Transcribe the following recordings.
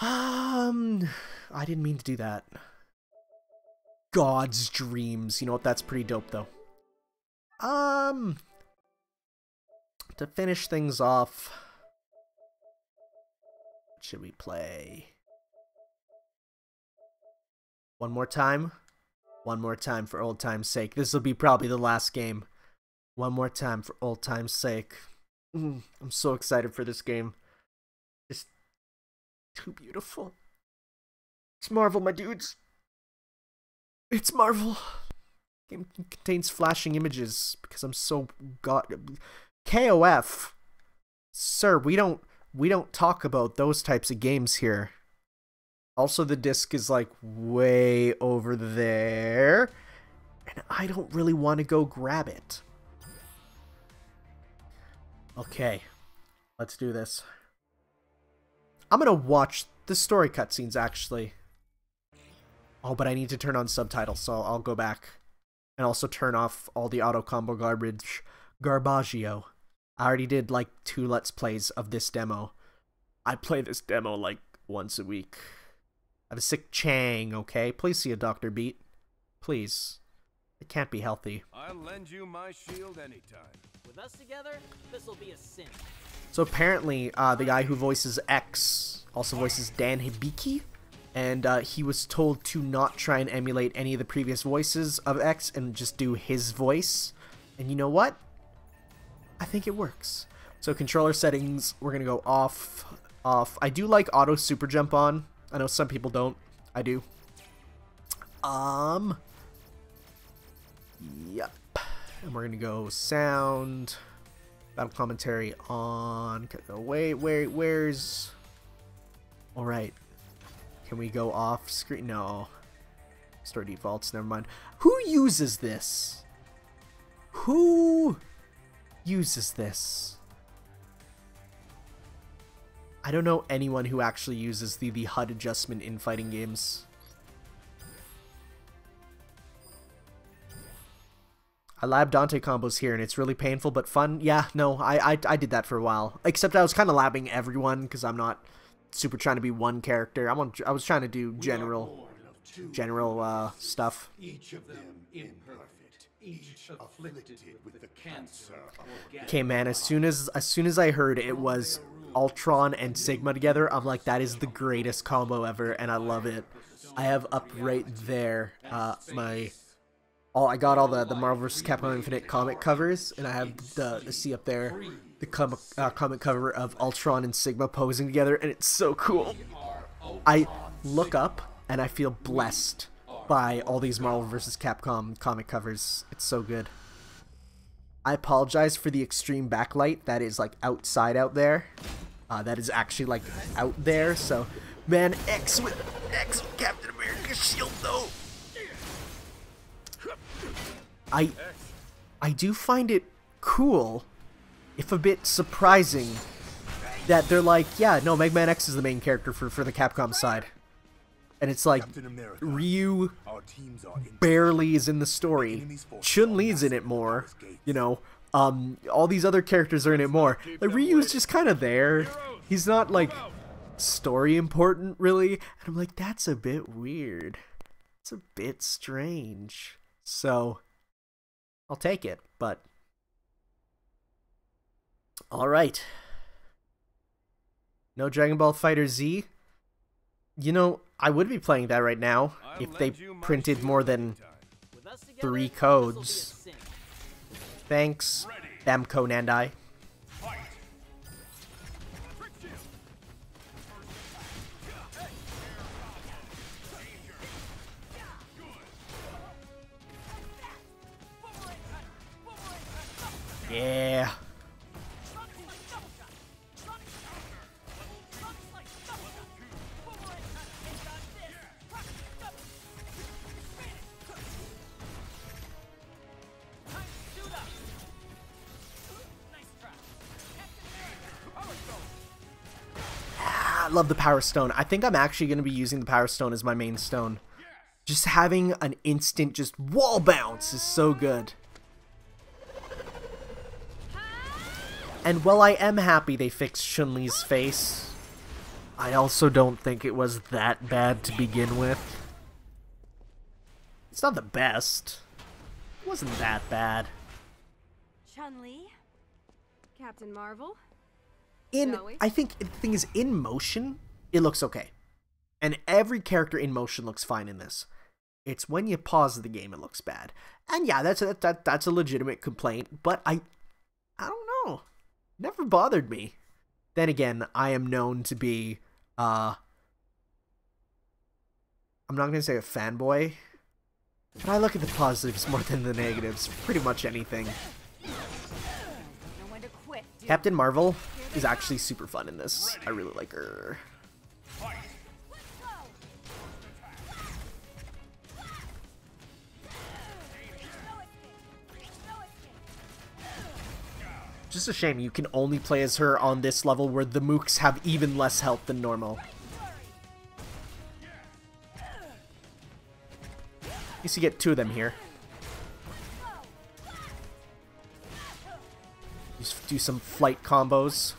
I didn't mean to do that. God's dreams. You know what? That's pretty dope, though. To finish things off, what should we play? One more time? One more time for old time's sake. This will be probably the last game. One more time for old time's sake. I'm so excited for this game. It's too beautiful. It's Marvel, my dudes. It's Marvel. Game contains flashing images because I'm so KOF. Sir, we don't talk about those types of games here. Also, the disc is like way over there, and I don't really want to go grab it. Okay, let's do this. I'm gonna watch the story cutscenes actually. Oh, but I need to turn on subtitles, so I'll go back and also turn off all the auto combo garbaggio. I already did like 2 Let's Plays of this demo. I play this demo like once a week. I have a sick Chang, okay? Please see a Dr. Beat. Please. It can't be healthy. I'll lend you my shield anytime. With us together, this'll be a sin. So apparently, the guy who voices X also voices Dan Hibiki. And he was told to not try and emulate any of the previous voices of X and just do his voice. And you know what? I think it works. So controller settings, we're going to go off. I do like auto super jump on. I know some people don't. I do. Yep. And we're going to go sound. Battle commentary on. Wait, where's... Alright. Can we go off screen? No. Store defaults, never mind. Who uses this? Who uses this? I don't know anyone who actually uses the HUD adjustment in fighting games. I lab Dante combos here and it's really painful but fun. Yeah, no, I did that for a while. Except I was kind of labbing everyone because I'm not super trying to be one character. I was trying to do general stuff. Each of them imperfect, each afflicted with the cancer. Okay, man, as soon as I heard it was Ultron and Sigma together, I'm like, that is the greatest combo ever, and I love it. I have up right there I got all the Marvel vs. Capcom Infinite comic covers, and I have the see up there the comic cover of Ultron and Sigma posing together, and it's so cool. I look up and I feel blessed by all these Marvel vs. Capcom comic covers. It's so good. I apologize for the extreme backlight that is like outside out there. That is actually like out there. So, man, X with Captain America's shield though. I do find it cool, if a bit surprising, that they're like, yeah, no, Mega Man X is the main character for the Capcom side. And it's like, Ryu barely is in the story. Chun-Li's in it more, you know. All these other characters are in it more. Like, Ryu's just kind of there. He's not, like, story important, really. And I'm like, that's a bit weird. It's a bit strange. So, I'll take it, but... Alright. No Dragon Ball FighterZ? You know, I would be playing that right now if they printed more than 3 codes. Thanks, Namco Nandai. Yeah. I love the Power Stone. I think I'm actually going to be using the Power Stone as my main stone. Just having an instant just wall bounce is so good. And while I am happy they fixed Chun-Li's face, I also don't think it was that bad to begin with. It's not the best. It wasn't that bad. Chun-Li? Captain Marvel? I think the thing is, in motion, it looks okay. And every character in motion looks fine in this. It's when you pause the game it looks bad. And yeah, that's a legitimate complaint, but I don't know. Never bothered me. Then again, I am known to be I'm not going to say a fanboy, but I look at the positives more than the negatives for pretty much anything. Captain Marvel is actually super fun in this. I really like her. Just a shame you can only play as her on this level where the mooks have even less health than normal. At least you get 2 of them here. Just do some flight combos.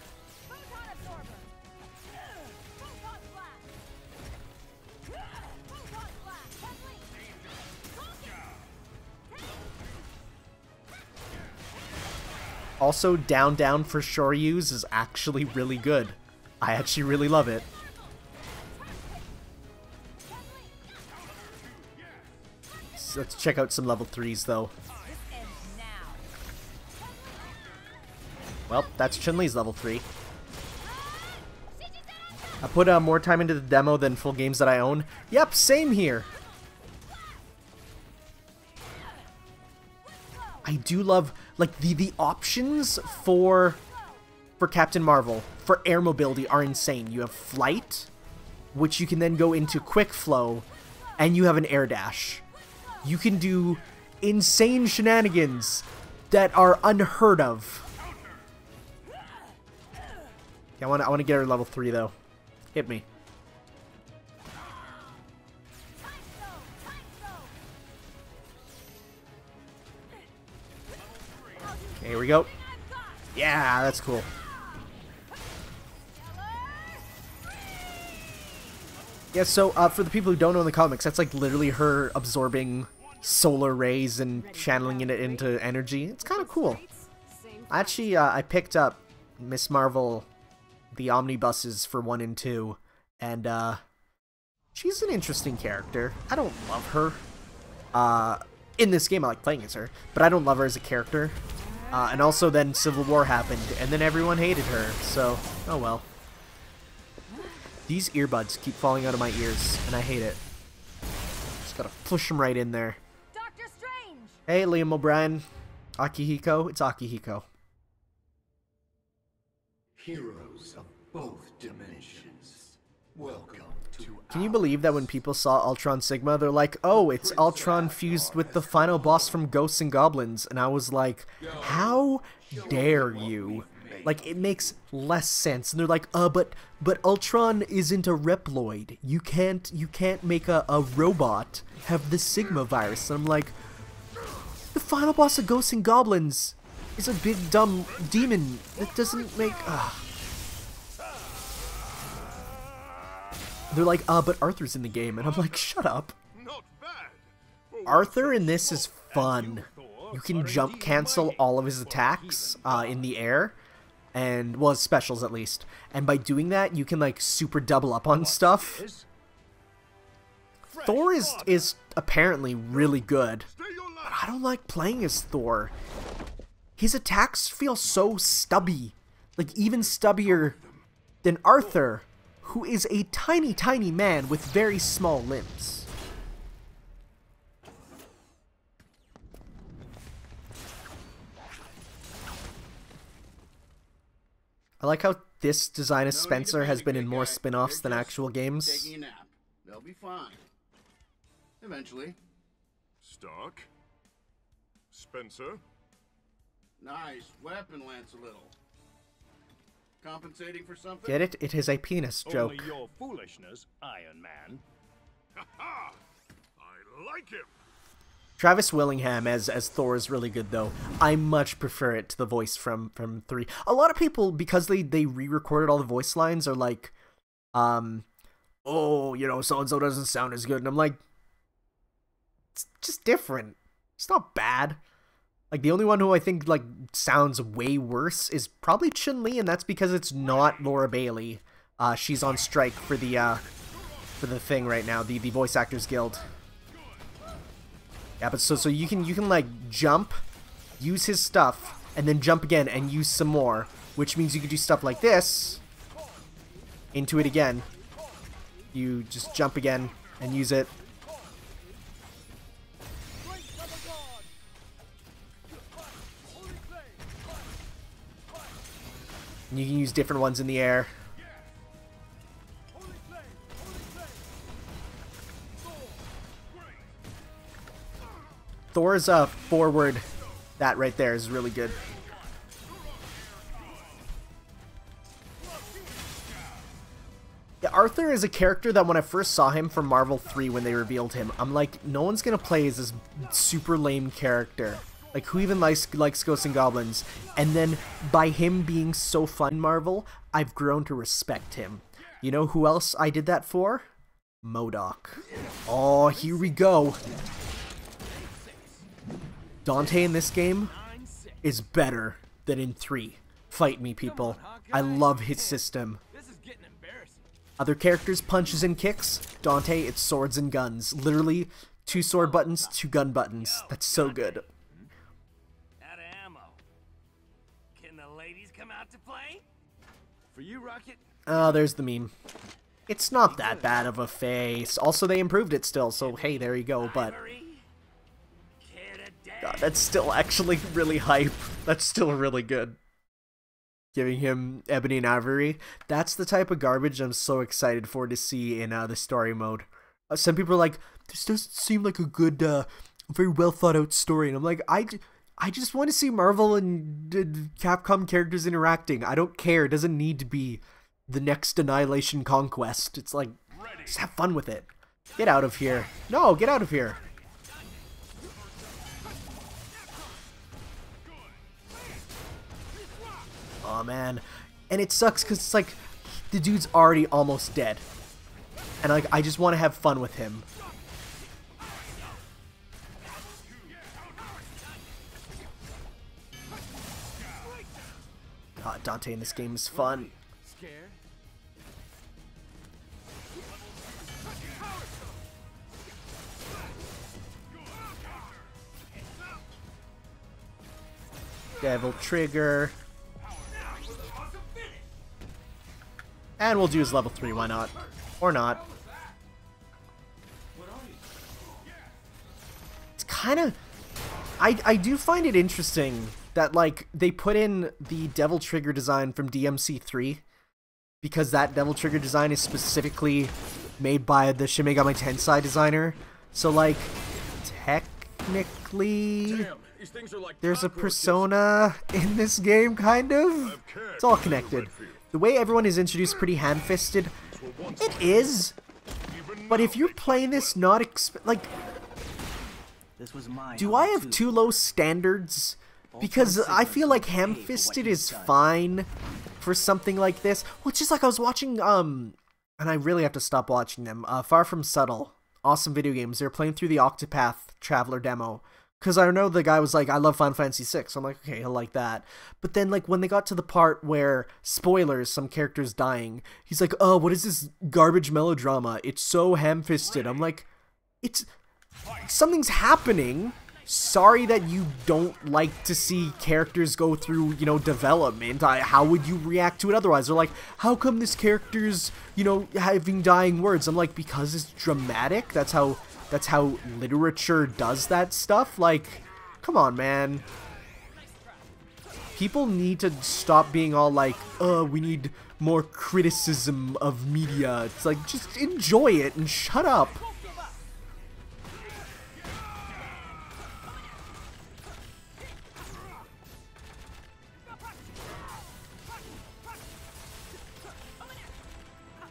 Also, down down for Shoryus is actually really good. I actually really love it. So let's check out some level 3s though. Well, that's Chun-Li's level 3. I put more time into the demo than full games that I own. Yep, same here. I do love, like, the options for Captain Marvel, for air mobility are insane. You have flight, which you can then go into quick flow, and you have an air dash. You can do insane shenanigans that are unheard of. Yeah, I want to get her level 3 though. Hit me. Okay, here we go. Yeah, that's cool. Yeah, so for the people who don't know the comics, that's like literally her absorbing solar rays and channeling it into energy. It's kind of cool. Actually, I picked up Miss Marvel, the omnibuses for 1 and 2, and she's an interesting character. I don't love her. In this game, I like playing as her, but I don't love her as a character. And also then Civil War happened, and then everyone hated her, so, oh well. These earbuds keep falling out of my ears, and I hate it. Just gotta push them right in there. Doctor Strange! Hey, Liam O'Brien. Akihiko? It's Akihiko. Heroes of both dimensions. Welcome to Can you believe that when people saw Ultron Sigma, they're like, oh, it's Ultron fused with the final boss from Ghosts and Goblins. And I was like, how dare you? Like, it makes less sense. And they're like, but Ultron isn't a Reploid. You can't make a robot have the Sigma virus. And I'm like, the final boss of Ghosts and Goblins is a big dumb demon. That doesn't make... They're like, but Arthur's in the game, and I'm like, shut up. Arthur in this is fun. You can jump cancel all of his attacks in the air, and, well, his specials at least. And by doing that, you can, like, super double up on stuff. Thor is apparently really good, but I don't like playing as Thor. His attacks feel so stubby, like even stubbier than Arthur, who is a tiny, tiny man with very small limbs. I like how this design of Spencer has been in more spin-offs than actual games. Taking a nap. They'll be fine. Eventually. Stark? Spencer? Nice weapon, Lancelot. Compensating for something? Get it? It is a penis joke. Only your foolishness, Iron Man. Ha! I like him! Travis Willingham as Thor is really good, though. I much prefer it to the voice from 3. A lot of people, because they re-recorded all the voice lines, are like, Oh, you know, so and so doesn't sound as good, and I'm like, it's just different. It's not bad. Like, the only one who I think like sounds way worse is probably Chun-Li, and that's because it's not Laura Bailey. She's on strike for the thing right now, the Voice Actors Guild. Yeah, but so you can like jump, use his stuff, and then jump again and use some more, which means you can do stuff like this. Into it again. You just jump again and use it. And you can use different ones in the air. Thor's forward, that right there is really good. Yeah, Arthur is a character that when I first saw him from Marvel 3 when they revealed him, I'm like, no one's gonna play as this super lame character. Like, who even likes Ghosts and Goblins? And then, by him being so fun in Marvel, I've grown to respect him. You know who else I did that for? MODOK. Oh, here we go. Dante in this game is better than in 3. Fight me, people. I love his system. Other characters, punches and kicks. Dante, it's swords and guns. Literally, 2 sword buttons, 2 gun buttons. That's so good. Out of ammo. Can the ladies come out to play? For you, Rocket? Oh, there's the meme. It's not that bad of a face. Also, they improved it still, so hey, there you go, but... God, that's still actually really hype. That's still really good. Giving him Ebony and Ivory. That's the type of garbage I'm so excited for to see in the story mode. Some people are like, this doesn't seem like a good, very well thought out story. And I'm like, I just want to see Marvel and Capcom characters interacting. I don't care. It doesn't need to be the next Annihilation Conquest. It's like, just have fun with it. Get out of here. No, get out of here. Oh man, and it sucks because it's like the dude's already almost dead, and like I just want to have fun with him. God, Dante in this game is fun. Devil Trigger. And we'll do his level 3, why not? Or not. It's kind of... I do find it interesting that, like, they put in the Devil Trigger design from DMC3, because that Devil Trigger design is specifically made by the Shin Megami Tensei designer. So, like, technically... there's a Persona in this game, kind of? It's all connected. The way everyone is introduced pretty ham-fisted, it is, but if you're playing this not like, do I have too low standards? Because I feel like ham-fisted is fine for something like this. Well, it's just like I was watching, and I really have to stop watching them, Far From Subtle, awesome video games. They're playing through the Octopath Traveler demo. Because I know the guy was like, I love Final Fantasy VI. So I'm like, okay, he'll like that. But then, like, when they got to the part where, spoilers, some character's dying, he's like, oh, what is this garbage melodrama? It's so ham-fisted. I'm like, something's happening. Sorry that you don't like to see characters go through, you know, development. How would you react to it otherwise? They're like, how come this character's, you know, having dying words? I'm like, because it's dramatic? That's how literature does that stuff? Like, come on, man. People need to stop being all like, we need more criticism of media. It's like, just enjoy it and shut up.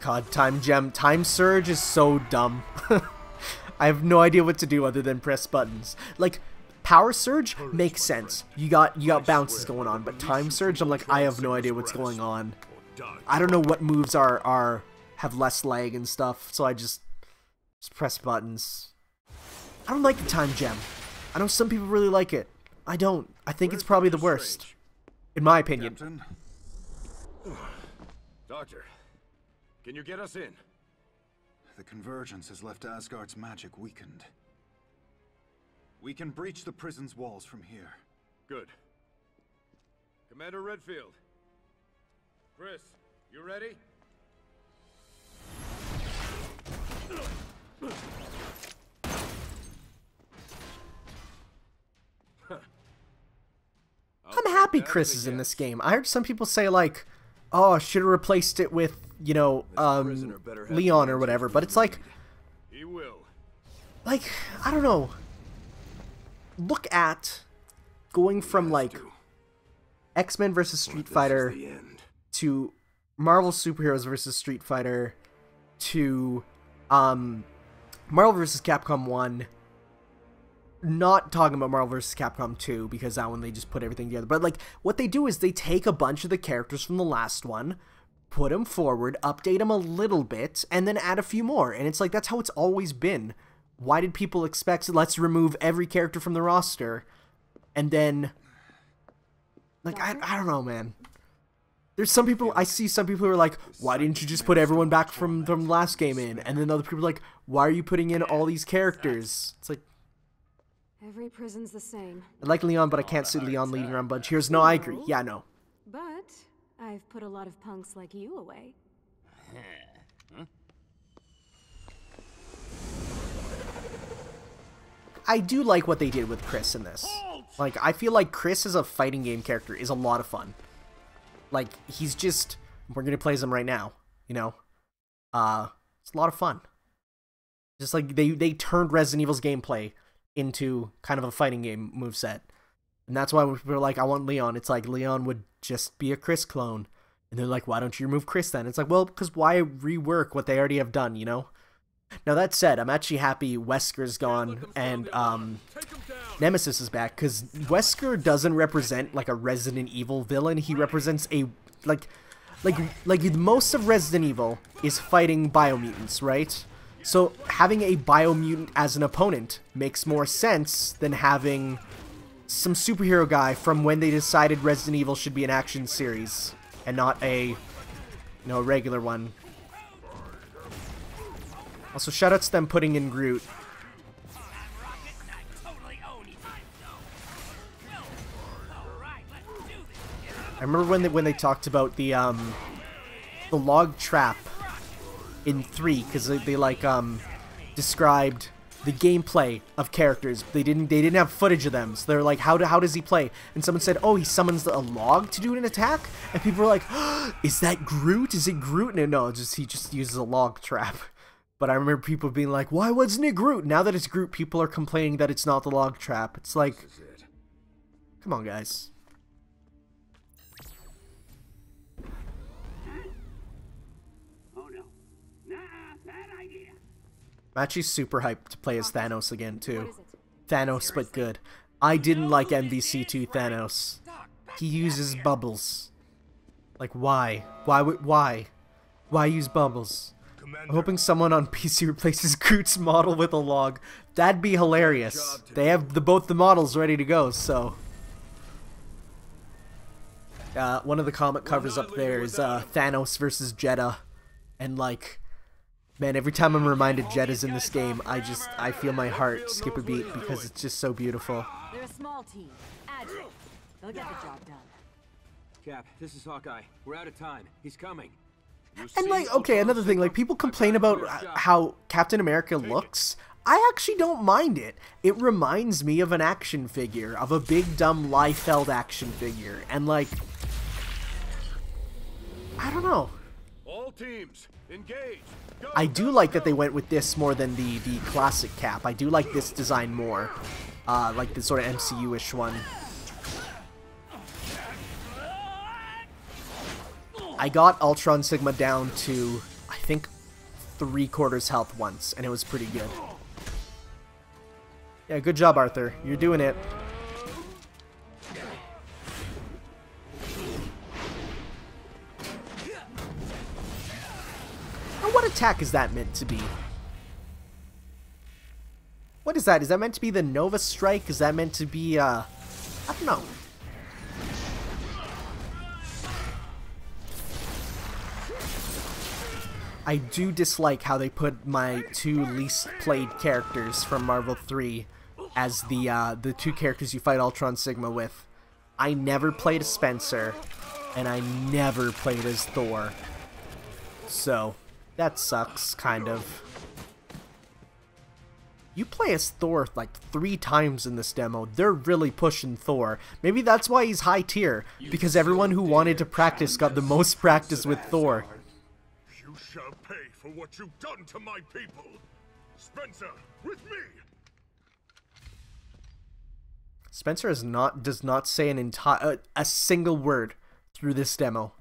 God, Time Surge is so dumb. I have no idea what to do other than press buttons. Like, Power Surge makes sense. You got bounces going on, but Time Surge, I'm like, I have no idea what's going on. I don't know what moves are have less lag and stuff, so I just press buttons. I don't like the time gem. I know some people really like it. I don't. I think it's probably the worst, in my opinion. Captain? Doctor, can you get us in? The convergence has left Asgard's magic weakened. We can breach the prison's walls from here. Good. Commander Redfield. Chris, you ready? I'm happy Chris is in this game. I heard some people say like, oh, I should have replaced it with, you know, Leon or whatever, but it's like, He will. like, I don't know. Look at going from like X-Men versus Street Fighter to Marvel Superheroes versus Street Fighter to Marvel vs. Capcom 1. Not talking about Marvel vs. Capcom 2, because that one they just put everything together. But like, what they do is they take a bunch of the characters from the last one, put them forward, update them a little bit, and then add a few more. And it's like, that's how it's always been. Why did people expect, let's remove every character from the roster, and then, like, I don't know, man. There's some people, I see some people who are like, why didn't you just put everyone back from the last game in? And then other people are like, why are you putting in all these characters? It's like, Every prison's the same. I like Leon, but I can't see Leon leading around a bunch. Here's no, I agree. Yeah, no. But I've put a lot of punks like you away. I do like what they did with Chris in this. Like, I feel like Chris as a fighting game character is a lot of fun. Like, he's just, we're gonna play as him right now, you know? It's a lot of fun. Just like, they turned Resident Evil's gameplay into kind of a fighting game moveset. And that's why when people are like, I want Leon, it's like, Leon would just be a Chris clone. And they're like, why don't you remove Chris then? It's like, well, because why rework what they already have done, you know? Now that said, I'm actually happy Wesker's gone and Nemesis is back, because Wesker doesn't represent like a Resident Evil villain. He represents a like most of Resident Evil is fighting biomutants, right? So having a biomutant as an opponent makes more sense than having some superhero guy from when they decided Resident Evil should be an action series and not a, you know, regular one. Also, shoutouts to them putting in Groot. I remember when they talked about the log trap in 3, because they like described the gameplay of characters. They didn't have footage of them, so they're like, how does he play? And someone said, oh, he summons a log to do an attack, and people were like, oh, is that Groot? Is it Groot? No, he just uses a log trap. But I remember people being like, why wasn't it Groot? Now that it's Groot, people are complaining that it's not the log trap. It's like, come on, guys. Oh no. Nah, bad idea. I'm actually super hyped to play as Thanos again, too. Thanos, but good. I didn't like MVC2 Thanos. He uses bubbles. Like, why? Why use bubbles? I'm hoping someone on PC replaces Groot's model with a log. That'd be hilarious. They have both the models ready to go, so... one of the comic covers up there is Thanos versus Jeddah. And like, man, every time I'm reminded Jeddah's in this game, I feel my heart skip a beat because it's just so beautiful. They're a small team. Agile. They'll get the job done. Cap, this is Hawkeye. We're out of time. He's coming. And like, okay, another thing, like, people complain about how Captain America looks. I actually don't mind it. It reminds me of an action figure, of a big dumb Liefeld action figure, and like, I don't know. All teams, engage. Go, I do like that they went with this more than the classic Cap. I do like this design more, like the sort of MCU-ish one. I got Ultron Sigma down to, I think, 3/4 health once, and it was pretty good. Yeah, good job, Arthur. You're doing it. attack is that meant to be? What is that? Is that meant to be the Nova Strike? Is that meant to be, I don't know. I do dislike how they put my two least played characters from Marvel 3 as the two characters you fight Ultron Sigma with. I never played as Spencer, and I never played as Thor. So, that sucks, kind of. You play as Thor like 3 times in this demo. They're really pushing Thor. Maybe that's why he's high tier, because everyone who wanted to practice got the most practice with Thor. You shall pay for what you've done to my people. Spencer, with me. Spencer does not say a single word through this demo.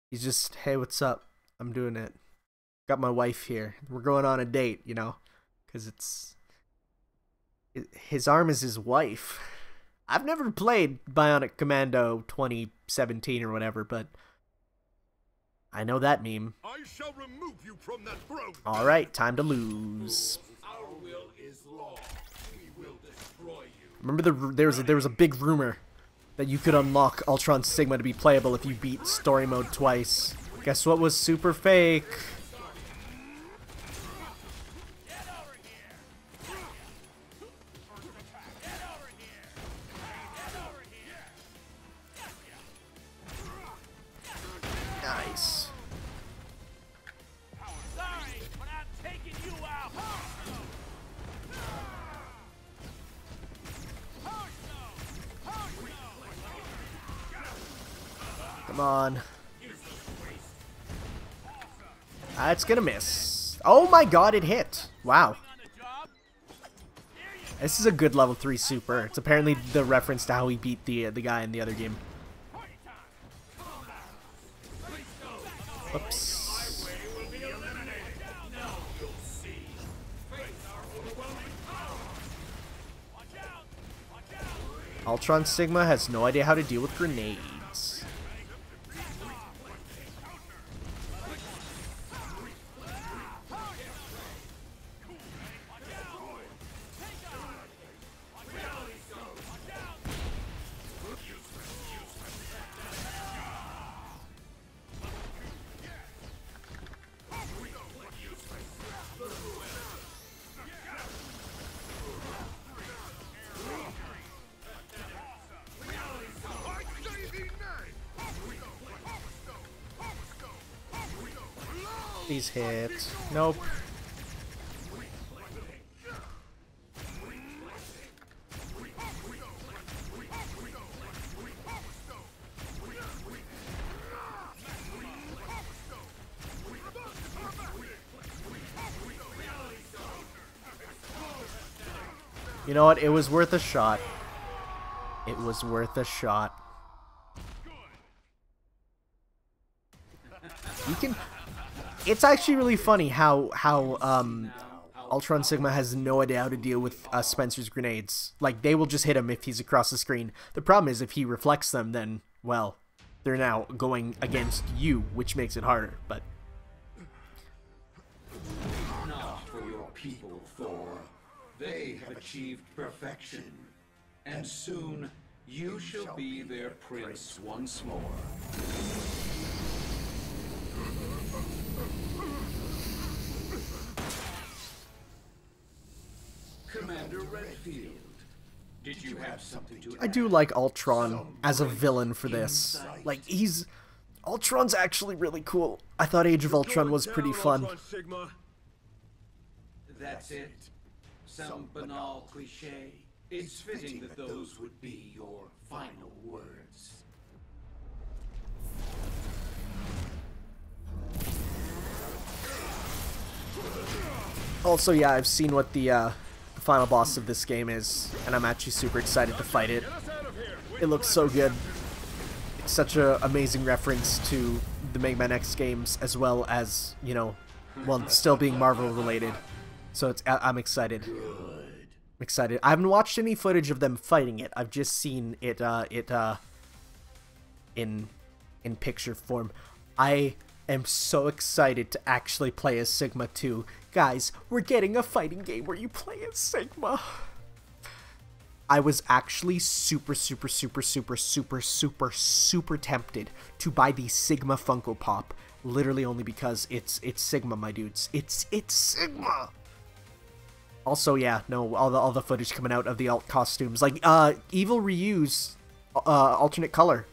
He's just, hey, what's up? I'm doing it. Got my wife here. We're going on a date, you know, because his arm is his wife. I've never played Bionic Commando 2017 or whatever, but I know that meme. I shall remove you from that throne. All right, time to lose. Our will is law. We will destroy you. Remember there was a big rumor that you could unlock Ultron Sigma to be playable if you beat story mode twice. Guess what was super fake? Nice. Sorry, but I'm taking you out. Come on. It's gonna miss. Oh my god, it hit. Wow. This is a good level 3 super. It's apparently the reference to how he beat the guy in the other game. Whoops. Ultron Sigma has no idea how to deal with grenades. These hit. Nope. You know what? It was worth a shot. It was worth a shot. You can... It's actually really funny how Ultron Sigma has no idea how to deal with Spencer's grenades. Like, they will just hit him if he's across the screen. The problem is if he reflects them, then, well, they're now going against you, which makes it harder, but... Not for your people, Thor. They have achieved perfection. And soon, you shall be their prince once more. Commander Redfield, did you have something to I do like Ultron as a villain for this. Like, Ultron's actually really cool. I thought Age of Ultron was pretty fun. That's it. Some banal cliche. It's fitting that those would be your final words. Also, yeah, I've seen what the final boss of this game is, and I'm actually super excited to fight it. It looks so good. It's such an amazing reference to the Mega Man X games, as well as, you know, well, still being Marvel related. So I'm excited. I'm excited. I haven't watched any footage of them fighting it. I've just seen it in picture form. I am so excited to actually play as Sigma 2. Guys, we're getting a fighting game where you play as Sigma. I was actually super tempted to buy the Sigma Funko Pop, literally only because it's Sigma, my dudes. It's Sigma. Also, yeah, no, all the footage coming out of the alt costumes, like Evil Ryu's alternate color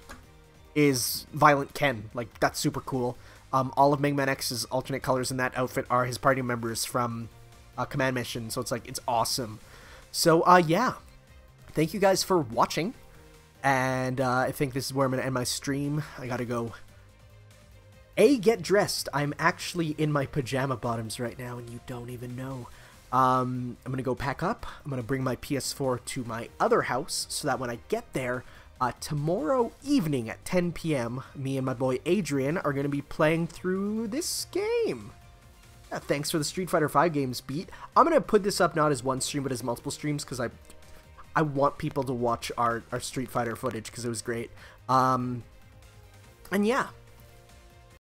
is Violent Ken. Like, that's super cool. All of Mega Man X's alternate colors in that outfit are his party members from Command Mission, so it's like, it's awesome. So yeah, thank you guys for watching, and I think this is where I'm gonna end my stream. I gotta go get dressed. I'm actually in my pajama bottoms right now, and you don't even know. I'm gonna go pack up. I'm gonna bring my PS4 to my other house so that when I get there, tomorrow evening at 10 p.m., me and my boy Adrian are gonna be playing through this game. Yeah, thanks for the Street Fighter V games beat. I'm gonna put this up not as one stream but as multiple streams because I want people to watch our Street Fighter footage because it was great. And yeah,